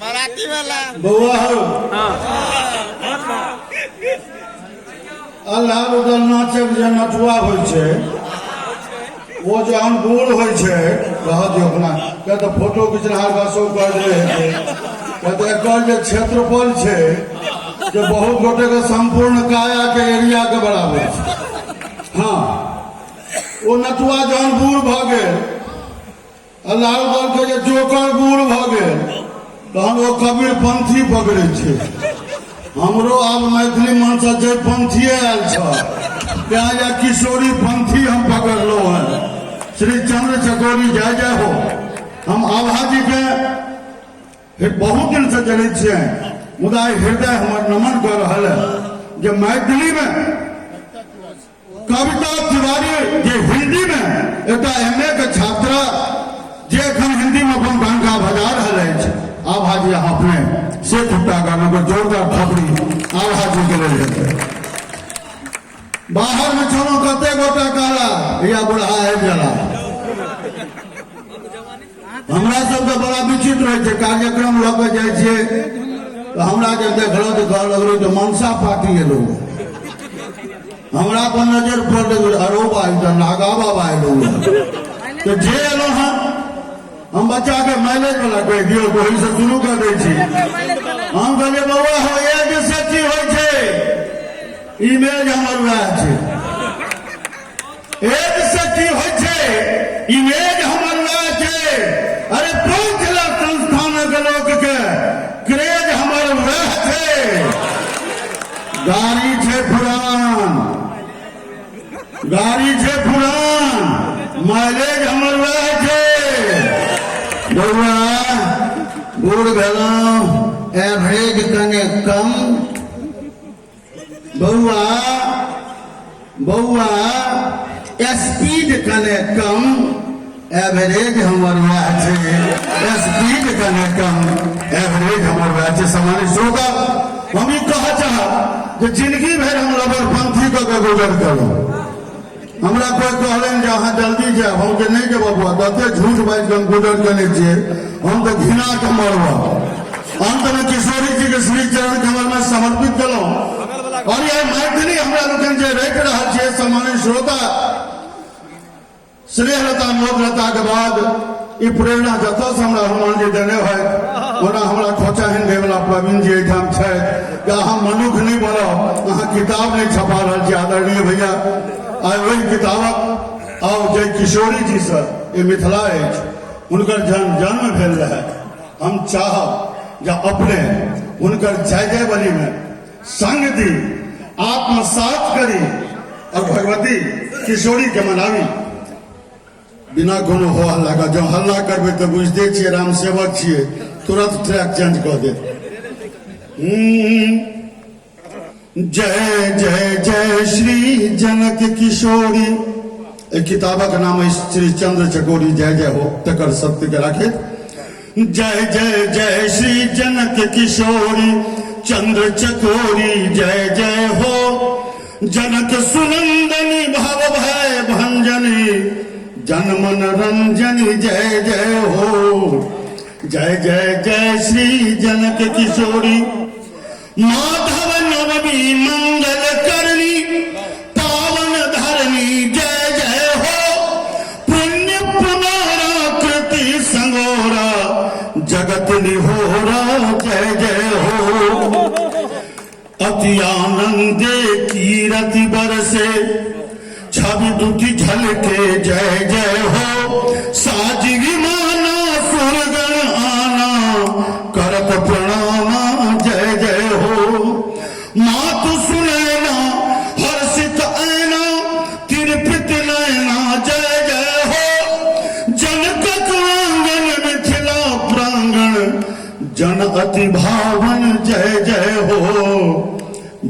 मराठी वाला बउआ हो अल्लाह उधर नाचक जे नटुआ होइ छै वो जहन बूढ़ होइ छै रह दियो अपना के तो फोटो खिचनाहार का शो कर दे के तो एकर जे क्षेत्रफल छै जे बहुत गोटे के संपूर्ण काया के एरिया के बराबर छै। हाँ वो नटुआ जहन बूढ़ भ गेल अल्लाह उधर के जे जोकर बूढ़ भ गेल तहन वो कबीर पंथी पकड़े छै। हमरो आब मैथिली मन से जय पंथी आयल छ या किशोरी पंथी हम पकड़लो है। श्री चंद्र चकोरी जय जय हो। हम आभा जी के बहुत दिन से जनै छियै मुदा हृदय हमर नमन कर रहल है जे मैथिली में कविता तिवारी जे हिंदी में एक एमए के छात्रा जे एखन हिंदी में अपन भूमिका बजा रहल अछि आभा जी अपने से खुट्टा गाना को जोरदार थपड़ी आभा जी के लिए बाहर में छोड़ो कते गोटा काला या बुढ़ा आबि जाला। हमरा सबके बड़ा विचित्र होइ छै कार्यक्रम लऽ के जाइ छियै तो हमरा के देखलो तो कह लगलो तो मनसा पार्टी एलो हमरा पर नजर पड़ गेल अरो भाई तो नागा बाबा एलो तो जे एलो हां हम बच्चा के माइलेज वाला कह दियो तो वही से शुरू कर दै छी। हम कहलिए बउआ हो एज सच्ची होइ छै इमेज हमर वह छै एज सच्ची होइ छै इमेज हमर वह छै। अरे पंचला संस्थान के लोक के क्रेज हमर वह छै। गाड़ी छै पुरान माइलेज हमर वह छै। बउआ बूढ़ भेलौं एवरेज कने कम बउआ स्पीड कने कम एवरेज हमर वह छै। स्पीड कने कम एवरेज हमर वह छै। सामान्य श्रोता हम ई कह चाह जे जिंदगी भर हम लबरपंथी के गुजर करूं। हमरा कोई कहलन जे अहाँ जल्दी जाए हम के नहीं के बबुआ कते झूठ बाज के गुजर करने छियै हम तो घृणा के मरबा। अंत में किशोरी जी के श्री चरण कमल में समर्पित कलौं और यह मैथिली हमरा लोकन जे रख रहल छियै सामान्य श्रोता स्नेहलता मोदलता के बाद ई प्रेरणा जतऽ से हमरा हनुमान जी देने है ओना हमरा खोचा हिंदे वाला प्रवीण जी एठाम छै कि अहाँ मनुख नहीं बनब अहाँ किताब नहीं छपा रहल छी आदरणीय भैया आइ वही किताबक आओ जय किशोरी जी से ये मिथिला उनकर जन्म भेल रहे। हम चाहब जे अपने उनकर जय जय बली में संग दी आत्मसात करी और भगवती किशोरी के मनावी बिना कोनो हो हल्ला का। जो हल्ला करबे तो बुझते छियै राम सेवक छियै तुरंत ट्रैक चेंज कर दे। जय जय जय श्री जनक किशोरी किताबक नाम है श्री चंद्र चकोरी जय जय हो तकर सत्य के राखे। जय जय जय श्री जनक किशोरी चंद्र चकोरी जय जय हो। जनक सुनंदनी भव भय भंजनी जनमन रंजनी जय जय हो। जय जय जय श्री जनक किशोरी माधव नवमी मंगल करनी पावन धरनी जय जय हो। पुण्य पुनारा कृति संगोरा जगत निहोरा जय जय हो। अति आनंदे कीरति बरसे छवि दुखी झलके जय जय हो। साज विमाना सुरगण आना करत प्रणामा जय जय हो। मातु सुनैना हर्षित ऐना तिरपित नैना जय जय हो। जनकक आंगन मिथिला प्रांगण जन अति भावन जय जय हो।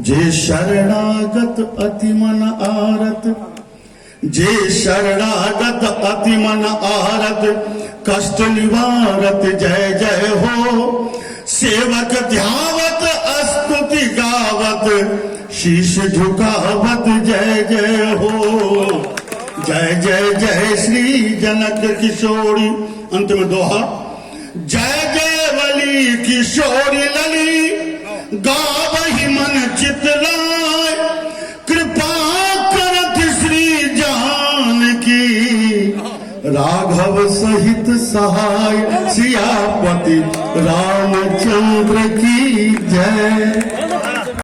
जे शरणागत अति मन आरत जे शरणागत अति मन आरत कष्ट निवारत जय जय हो। सेवक ध्यावत स्तुति गावत शीश झुकावत जय जय हो। जय जय जय श्री जनक किशोरी। अंत में दोहा जय जय बली किशोरी लली गावहि मन चितलाय कृपा करत श्री जानकी राघव सहित सहाय सियापति रामचंद्र की जय।